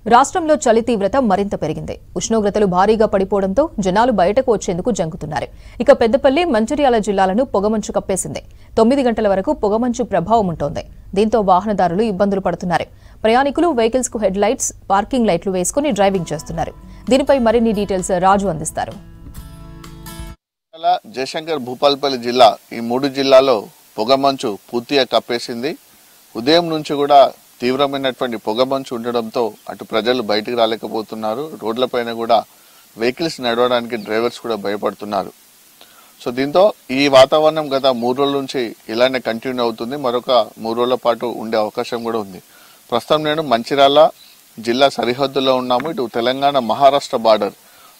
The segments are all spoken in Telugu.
రాష్ట్రంలో చలి తీవ్రత మరింత పెరిగింది. ఉష్ణోగ్రతలు భారీగా పడిపోవడంతో జనాలు బయటకు వచ్చేందుకు జంకుతున్నారు. ఇక పెద్దపల్లి, మంచిర్యాల జిల్లాలను పొగమంచు కప్పేసింది. 9 గంటల వరకు పొగమంచు ప్రభావం ఉంటుంది. దీంతో వాహనదారులు ఇబ్బందులు పడుతున్నారు. ప్రయాణికులు వెహికల్స్ కు హెడ్ లైట్స్, పార్కింగ్ లైట్లు వేసుకుని డ్రైవింగ్ చేస్తున్నారు. దీనిపై మరిన్ని డీటెయిల్స్ రాజు అందిస్తారు. జయశంకర్, భూపాలపల్లి జిల్లా, ఈ 3 జిల్లాల్లో పొగమంచు పూర్తిగా కప్పేసింది. ఉదయం నుంచి కూడా తీవ్రమైనటువంటి పొగమంచు ఉండడంతో అటు ప్రజలు బయటికి రాలేకపోతున్నారు. రోడ్లపైన కూడా వెహికల్స్ నడవడానికి డ్రైవర్స్ కూడా భయపడుతున్నారు. సో దీంతో ఈ వాతావరణం గత 3 రోజుల నుంచి ఇలానే కంటిన్యూ అవుతుంది. మరొక 3 రోజుల పాటు ఉండే అవకాశం కూడా ఉంది. ప్రస్తుతం నేను మంచిర్యాల జిల్లా సరిహద్దులో ఉన్నాము. ఇటు తెలంగాణ మహారాష్ట్ర బార్డర్,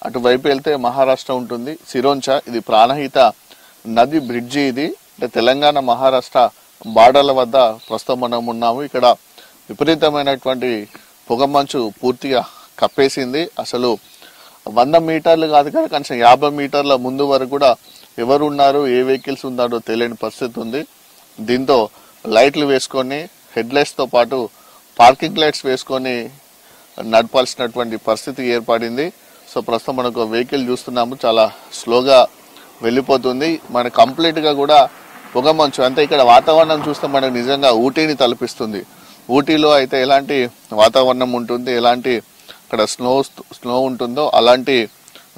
అటువైపు వెళ్తే మహారాష్ట్ర ఉంటుంది. సిరోంచా, ఇది ప్రాణహిత నది బ్రిడ్జి. ఇది అంటే తెలంగాణ మహారాష్ట్ర బార్డర్ల వద్ద ప్రస్తుతం మనం ఉన్నాము. ఇక్కడ విపరీతమైనటువంటి పొగమంచు పూర్తిగా కప్పేసింది. అసలు 100 మీటర్లు కాదు కదా, కనీసం 50 మీటర్ల ముందు వరకు కూడా ఎవరు ఉన్నారు, ఏ వెహికల్స్ ఉన్నారో తెలియని పరిస్థితి ఉంది. దీంతో లైట్లు వేసుకొని, హెడ్ లైట్స్తో పాటు పార్కింగ్ లైట్స్ వేసుకొని నడపాల్సినటువంటి పరిస్థితి ఏర్పడింది. సో ప్రస్తుతం మనకు వెహికల్ చూస్తున్నాము, చాలా స్లోగా వెళ్ళిపోతుంది. మన కంప్లీట్గా కూడా పొగమంచు, అంటే ఇక్కడ వాతావరణం చూస్తే మనకు నిజంగా ఊటీని తలపిస్తుంది. ఊటీలో అయితే ఎలాంటి వాతావరణం ఉంటుంది, ఎలాంటి అక్కడ స్నో ఉంటుందో అలాంటి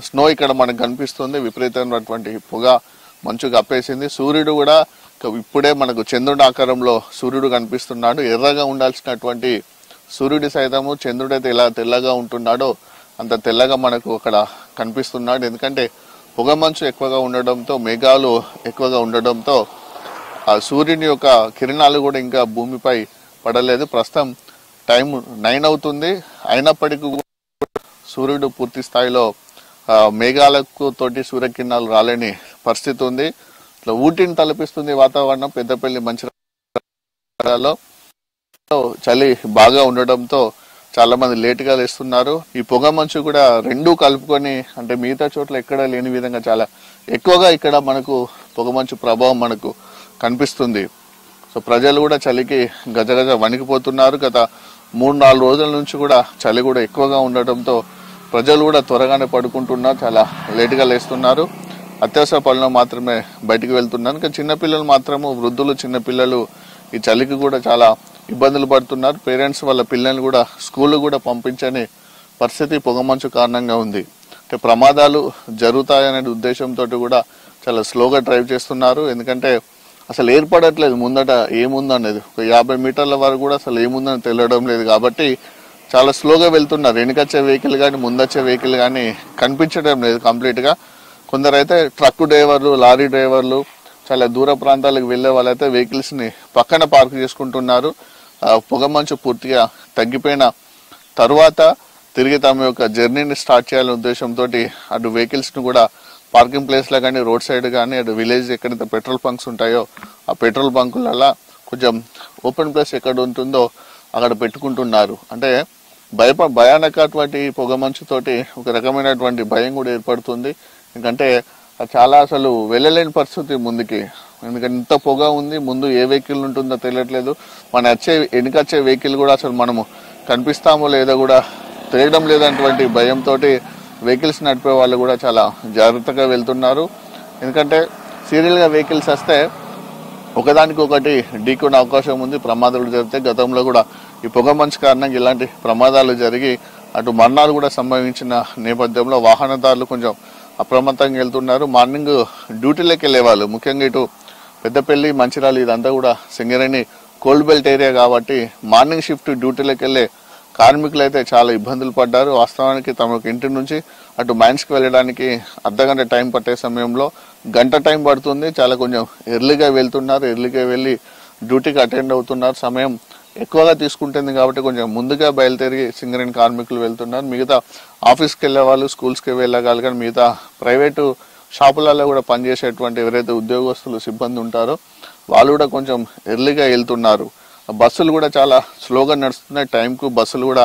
స్నో ఇక్కడ మనకు కనిపిస్తుంది. విపరీతమైనటువంటి పొగ మంచు కప్పేసింది. సూర్యుడు కూడా ఇప్పుడే మనకు చంద్రుడి ఆకారంలో సూర్యుడు కనిపిస్తున్నాడు. ఎర్రగా ఉండాల్సినటువంటి సూర్యుడి సైతము చంద్రుడు అయితే ఎలా తెల్లగా ఉంటున్నాడో అంత తెల్లగా మనకు అక్కడ కనిపిస్తున్నాడు. ఎందుకంటే పొగమంచు ఎక్కువగా ఉండడంతో, మేఘాలు ఎక్కువగా ఉండడంతో ఆ సూర్యుని యొక్క కిరణాలు కూడా ఇంకా భూమిపై పడలేదు. ప్రస్తుతం టైం 9 అవుతుంది. అయినప్పటికీ సూర్యుడు పూర్తి స్థాయిలో మేఘాలకు తోటి సూర్యకిరణాలు రాలేని పరిస్థితి ఉంది. ఇట్లా ఊటీని తలపిస్తుంది వాతావరణం. పెద్దపల్లి, మంచిర్యాలలో చలి బాగా ఉండడంతో చాలా మంది లేటుగా లేస్తున్నారు. ఈ పొగ మంచు కూడా రెండూ కలుపుకొని, అంటే మిగతా చోట్ల ఎక్కడ లేని విధంగా చాలా ఎక్కువగా ఇక్కడ మనకు పొగమంచు ప్రభావం మనకు కనిపిస్తుంది. సో ప్రజలు కూడా చలికి గజగజ వణికిపోతున్నారు. గత 3-4 రోజుల నుంచి కూడా చలి కూడా ఎక్కువగా ఉండటంతో ప్రజలు కూడా త్వరగానే పడుకుంటున్నారు, చాలా లేటుగా లేస్తున్నారు. అత్యవసర పనులు మాత్రమే బయటికి వెళ్తున్నారు. ఇంకా చిన్నపిల్లలు మాత్రము, వృద్ధులు, చిన్నపిల్లలు ఈ చలికి కూడా చాలా ఇబ్బందులు పడుతున్నారు. పేరెంట్స్ వాళ్ళ పిల్లల్ని కూడా స్కూల్ కూడా పంపించని పరిస్థితి పొగమంచు కారణంగా ఉంది. అంటే ప్రమాదాలు జరుగుతాయనే ఉద్దేశంతో కూడా చాలా స్లోగా డ్రైవ్ చేస్తున్నారు. ఎందుకంటే అసలు ఏర్పడట్లేదు ముందట ఏముందనేది. ఒక 50 మీటర్ల వరకు కూడా అసలు ఏముందని తెలియడం లేదు. కాబట్టి చాలా స్లోగా వెళ్తున్నారు. వెనుకొచ్చే వెహికల్ కానీ ముందొచ్చే వెహికల్ కానీ కనిపించడం లేదు కంప్లీట్గా. కొందరైతే ట్రక్ డ్రైవర్లు, లారీ డ్రైవర్లు, చాలా దూర ప్రాంతాలకు వెళ్లే వాళ్ళైతే వెహికల్స్ని పక్కన పార్క్ చేసుకుంటున్నారు. పొగమంచు పూర్తిగా తగ్గిపోయిన తర్వాత తిరిగి తమ యొక్క జర్నీని స్టార్ట్ చేయాలనే ఉద్దేశంతో అటు వెహికల్స్ను కూడా పార్కింగ్ ప్లేస్లో కానీ, రోడ్ సైడ్ కానీ, అటు విలేజ్ ఎక్కడైతే పెట్రోల్ బంక్స్ ఉంటాయో ఆ పెట్రోల్ బంకులలో కొంచెం ఓపెన్ ప్లేస్ ఎక్కడ ఉంటుందో అక్కడ పెట్టుకుంటున్నారు. అంటే భయానకటువంటి పొగమంచుతోటి ఒక రకమైనటువంటి భయం కూడా ఏర్పడుతుంది. ఎందుకంటే చాలా అసలు వెళ్ళలేని పరిస్థితి ముందుకి. ఎందుకంటే ఇంత పొగ ఉంది, ముందు ఏ వెహికల్ ఉంటుందో తెలియట్లేదు. వెనుకొచ్చే వెహికల్ కూడా అసలు మనము కనిపిస్తామో లేదో కూడా తెలియడం లేదన్నటువంటి భయంతో వెహికల్స్ నడిపే వాళ్ళు కూడా చాలా జాగ్రత్తగా వెళ్తున్నారు. ఎందుకంటే సీరియల్గా వెహికల్స్ వస్తే ఒకదానికి ఒకటి ఢీకొనే అవకాశం ఉంది, ప్రమాదాలు జరిగితే. గతంలో కూడా ఈ పొగ మంచు కారణంగా ఇలాంటి ప్రమాదాలు జరిగి అటు మరణాలు కూడా సంభవించిన నేపథ్యంలో వాహనదారులు కొంచెం అప్రమత్తంగా వెళ్తున్నారు. మార్నింగ్ డ్యూటీలోకి వెళ్ళే వాళ్ళు, ముఖ్యంగా ఇటు పెద్దపల్లి, మంచిర్యాల ఇదంతా కూడా సింగరేణి కోల్డ్ బెల్ట్ ఏరియా కాబట్టి మార్నింగ్ షిఫ్ట్ డ్యూటీలోకి వెళ్ళే కార్మికులు అయితే చాలా ఇబ్బందులు పడ్డారు. వాస్తవానికి తమ ఇంటి నుంచి అటు మైన్స్కి వెళ్ళడానికి అర్ధగంట టైం పట్టే సమయంలో గంట టైం పడుతుంది. చాలా కొంచెం ఎర్లీగా వెళ్తున్నారు, ఎర్లీగా వెళ్ళి డ్యూటీకి అటెండ్ అవుతున్నారు. సమయం ఎక్కువగా తీసుకుంటుంది కాబట్టి కొంచెం ముందుగా బయలుదేరి సింగరేణి కార్మికులు వెళ్తున్నారు. మిగతా ఆఫీస్కి వెళ్ళే వాళ్ళు, స్కూల్స్కి వెళ్ళగలరు. కానీ మిగతా ప్రైవేటు షాపులలో కూడా పనిచేసేటువంటి ఎవరైతే ఉద్యోగస్తులు, సిబ్బంది ఉంటారో వాళ్ళు కూడా కొంచెం ఎర్లీగా వెళ్తున్నారు. బస్సులు కూడా చాలా స్లోగా నడుస్తున్నాయి. టైంకు బస్సులు కూడా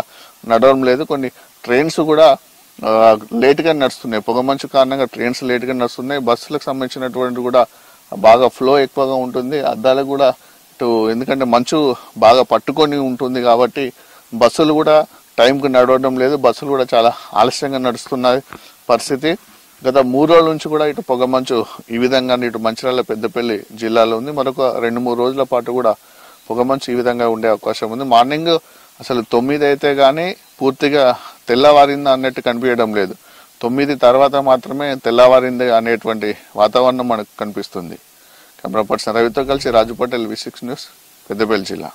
నడవడం లేదు. కొన్ని ట్రైన్స్ కూడా లేట్గా నడుస్తున్నాయి. పొగమంచు కారణంగా ట్రైన్స్ లేట్గా నడుస్తున్నాయి. బస్సులకు సంబంధించినటువంటి కూడా బాగా ఫ్లో ఎక్కువగా ఉంటుంది. అద్దాలకు కూడా ఎందుకంటే మంచు బాగా పట్టుకొని ఉంటుంది కాబట్టి బస్సులు కూడా టైంకు నడవడం లేదు, బస్సులు కూడా చాలా ఆలస్యంగా నడుస్తున్న పరిస్థితి. గత 3 రోజుల నుంచి కూడా ఇటు పొగమంచు ఈ విధంగా ఇటు మంచిర్యాల పెద్దపల్లి జిల్లాలో ఉంది. మరొక 2-3 రోజుల పాటు కూడా పొగమంచు ఈ విధంగా ఉండే అవకాశం ఉంది. మార్నింగ్ అసలు 9 అయితే కానీ పూర్తిగా తెల్లవారిందా అన్నట్టు కనిపించడం లేదు. 9 తర్వాత మాత్రమే తెల్లవారింది అనేటువంటి వాతావరణం మనకు కనిపిస్తుంది. కెమెరా పర్సన్ రవితో కలిసి రాజు పటేల్, V6 న్యూస్, పెద్దపల్లి జిల్లా.